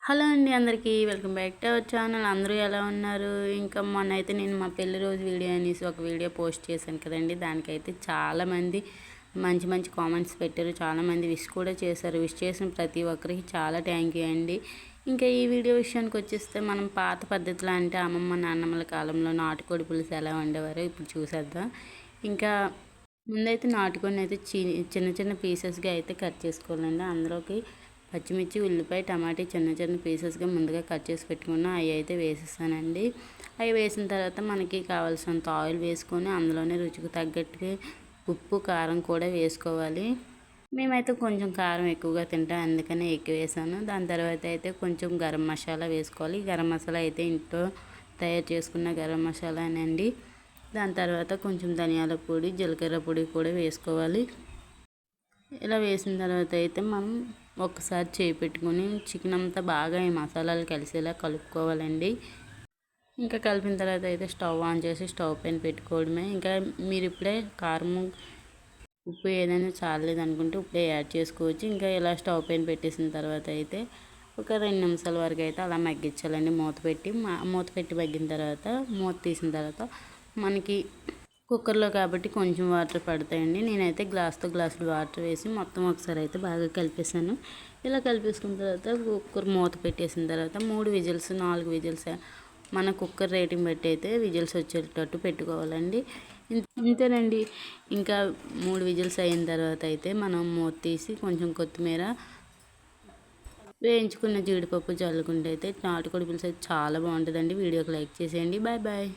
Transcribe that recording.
Hello అండి అందరికీ welcome back to our channel. అందరూ ఎలా ఉన్నారు? ఇంకా మొన్న అయితే నేను మా పెళ్లి రోజు వీడియో అనేసి ఒక వీడియో పోస్ట్ చేశాను కదండి. దానికైతే చాలామంది మంచి మంచి కామెంట్స్ పెట్టారు. చాలామంది విష్ కూడా చేశారు. విష్ చేసిన ప్రతి ఒక్కరికి చాలా థ్యాంక్ యూ అండి. ఇంకా ఈ వీడియో విషయానికి వచ్చేస్తే మనం పాత పద్ధతిలో అంటే అమ్మమ్మ నాన్నమ్మల కాలంలో నాటుకోడి పులుసు ఎలా వండేవారో ఇప్పుడు చూసేద్దాం. ఇంకా ముందైతే నాటుకోడిని అయితే చిన్న చిన్న పీసెస్గా అయితే కట్ చేసుకోవాలండి. అందులోకి పచ్చిమిర్చి, ఉల్లిపాయ, టమాటా చిన్న చిన్న పీసెస్గా ముందుగా కట్ చేసి పెట్టుకున్నా అవి అయితే వేసేసానండి. అవి వేసిన తర్వాత మనకి కావాల్సినంత ఆయిల్ వేసుకొని అందులోనే రుచికి తగ్గట్టుగా ఉప్పు, కారం కూడా వేసుకోవాలి. మేమైతే కొంచెం కారం ఎక్కువగా తింటాం, అందుకనే ఎక్కువ వేసాను. దాని తర్వాత అయితే కొంచెం గరం మసాలా వేసుకోవాలి. గరం మసాలా అయితే ఇంట్లో తయారు చేసుకున్న గరం మసాలానండి. దాని తర్వాత కొంచెం ధనియాల పొడి, జీలకర్ర పొడి కూడా వేసుకోవాలి. ఇలా వేసిన తర్వాత అయితే మనం ఒకసారి చేయి పెట్టుకొని చికెన్ అంతా బాగా ఈ మసాలాలు కలిసేలా కలుపుకోవాలండి. ఇంకా కలిపిన తర్వాత అయితే స్టవ్ ఆన్ చేసి స్టవ్ పైన పెట్టుకోవడమే. ఇంకా మీరు ఇప్పుడే కారం, ఉప్పు ఏదైనా చాలలేదు అనుకుంటే ఇప్పుడే యాడ్ చేసుకోవచ్చు. ఇంకా ఇలా స్టవ్ పైన పెట్టేసిన తర్వాత అయితే ఒక 2 నిమిషాల వరకు అయితే అలా మగ్గించాలండి. మూత పెట్టి మగ్గిన తర్వాత మూత తీసిన తర్వాత మనకి కుక్కర్లో కాబట్టి కొంచెం వాటర్ పడతాయండి. నేనైతే గ్లాస్తో గ్లాసుడు వాటర్ వేసి మొత్తం ఒకసారి అయితే బాగా కలిపేసాను. ఇలా కలిపేసుకున్న తర్వాత కుక్కర్ మూత పెట్టేసిన తర్వాత 3 విజిల్స్ 4 విజిల్స్ మన కుక్కర్ రేటింగ్ బట్టి అయితే విజిల్స్ వచ్చేటట్టు పెట్టుకోవాలండి. ఇంతేనండి. ఇంకా 3 విజిల్స్ అయిన తర్వాత అయితే మనం మూత తీసి కొంచెం కొత్తిమీర, వేయించుకున్న జీడిపప్పు చల్లుకుంటే అయితే నాటుకోడి పులుసు అయితే చాలా బాగుంటుందండి. వీడియోకి లైక్ చేసేయండి. Bye bye.